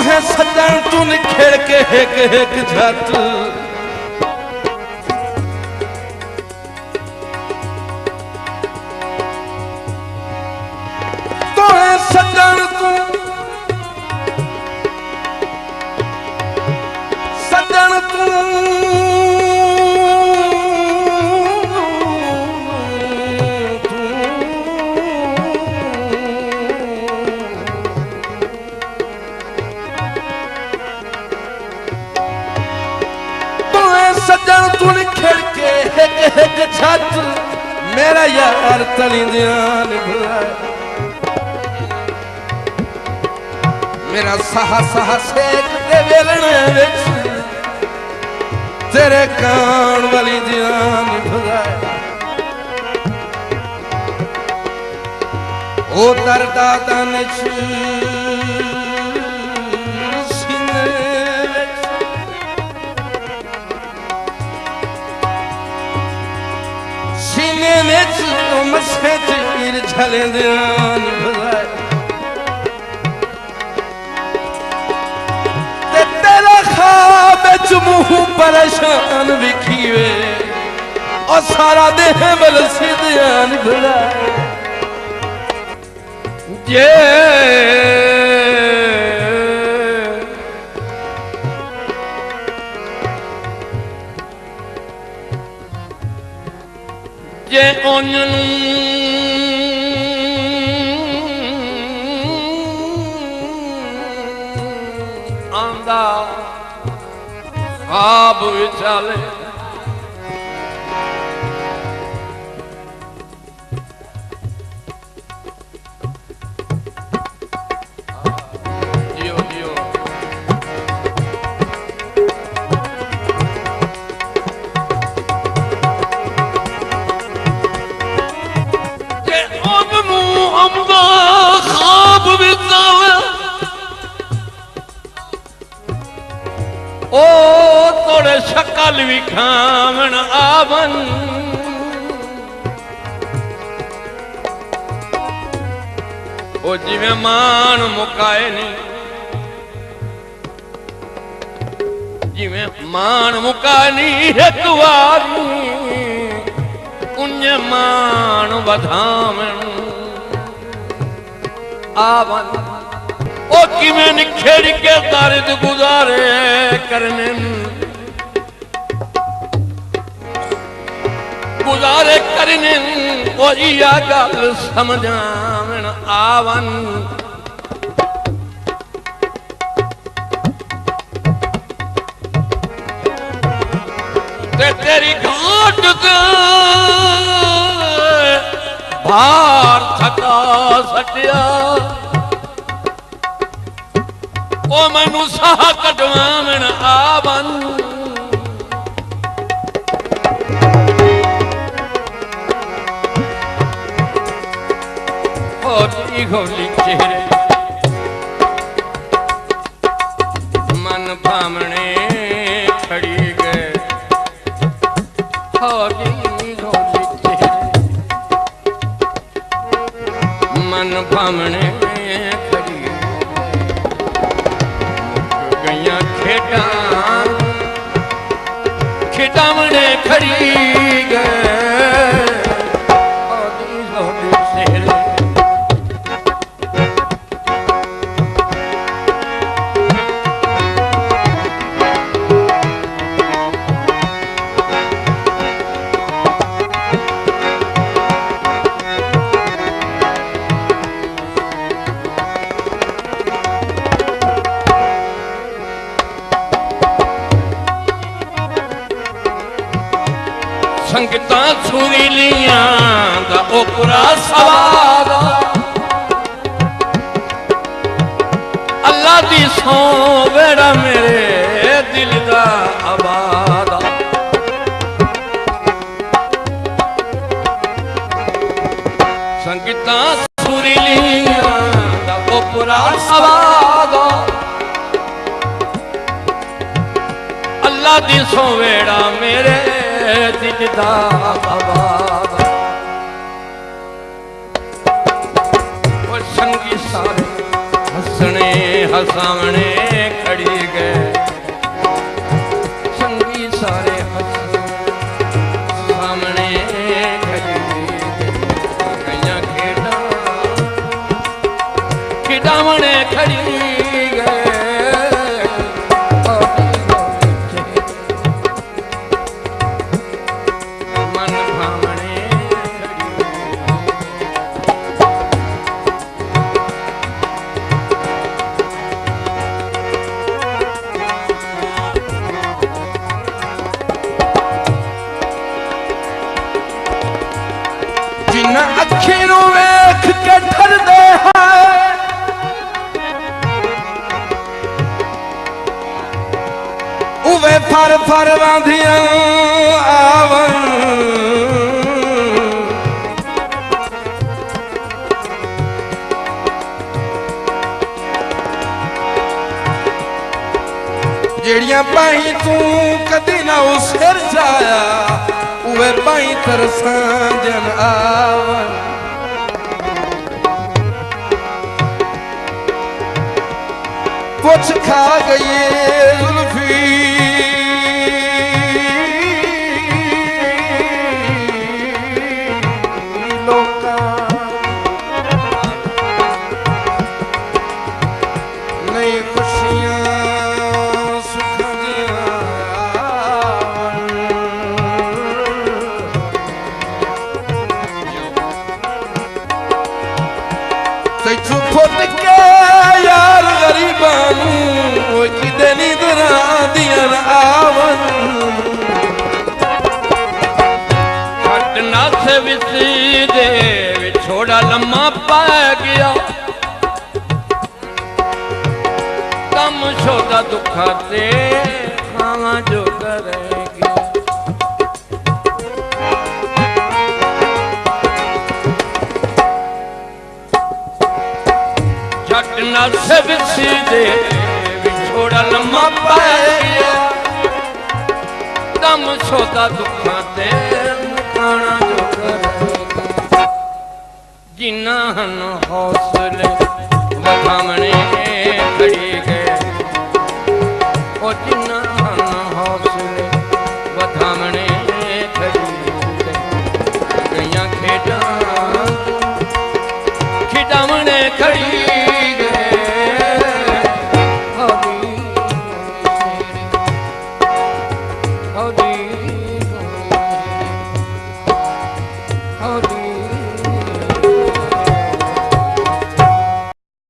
है सजन तू निखेड़ के एक एक झट तो है सजन तू सजन तू निखेड़ के एक छत मेरा यार तली ध्यान भुलाए मेरा साह साह सेक दे वेलने विच तेरे कान वाली ध्यान भुलाए ओ दर्दा दन मसे तीर झले ध्यान भुलाए तेरा ख्वाब मुंह परेशान विखीवे और सारा देह बलसी ध्यान भुलाए जे ओनू आंदा ख्वाब विचाले ओ तोड़े शकल भी खावन आवन ओ जिवें मान मुकाए नहीं जिवें मान मुकाए नहीं एक वारी उन्हें मान बधावन आवन ओ किमें निखेड़ के दर्द गुजारे करने ओ या गल समझावन आवन ते तेरी घाट ते भार थका सटिया ओ मैनू साह कटवावन आवन होली होली चेहरे मन भामने खड़ी गए होली होली चेहरे मन भामने खिडावने खड़ी गए संगता छुरी लिया दा ओपरा सवादा अल्लाह दी सौ बेड़ा मेरे दिल दा आबादा संगता छुरी लिया दा ओपरा सवादा अल्लाह दी सौ बेड़ा मेरे दिल दा आबादा ओ संगी सारे हसने सामने खड़ी गए संगी सारे सामने खड़ी गई खेड़ा मने खड़ी अखी नू वेख के डरदे है उवे फर फर वांधियां आवन जेड़ियां पाई तू कदी ना उस सिर जाया उवे पाई तरसां जन आवन पुछ खा गई जुल्फी लोका नहीं खुशियां फुट के यार गरीबानू किदे नींदरा दियन आवन घटना से विसी दे विछोड़ा लम्मा पै गया कम छोड़ा दुखा ते खावा जो करेगी घटना से विसी दे विछोड़ा लम्मा पै गया कम छोड़ा दुखा ते खाना जो करेगा जिन्ना हन हौसले वधामने खड़ी गए ओ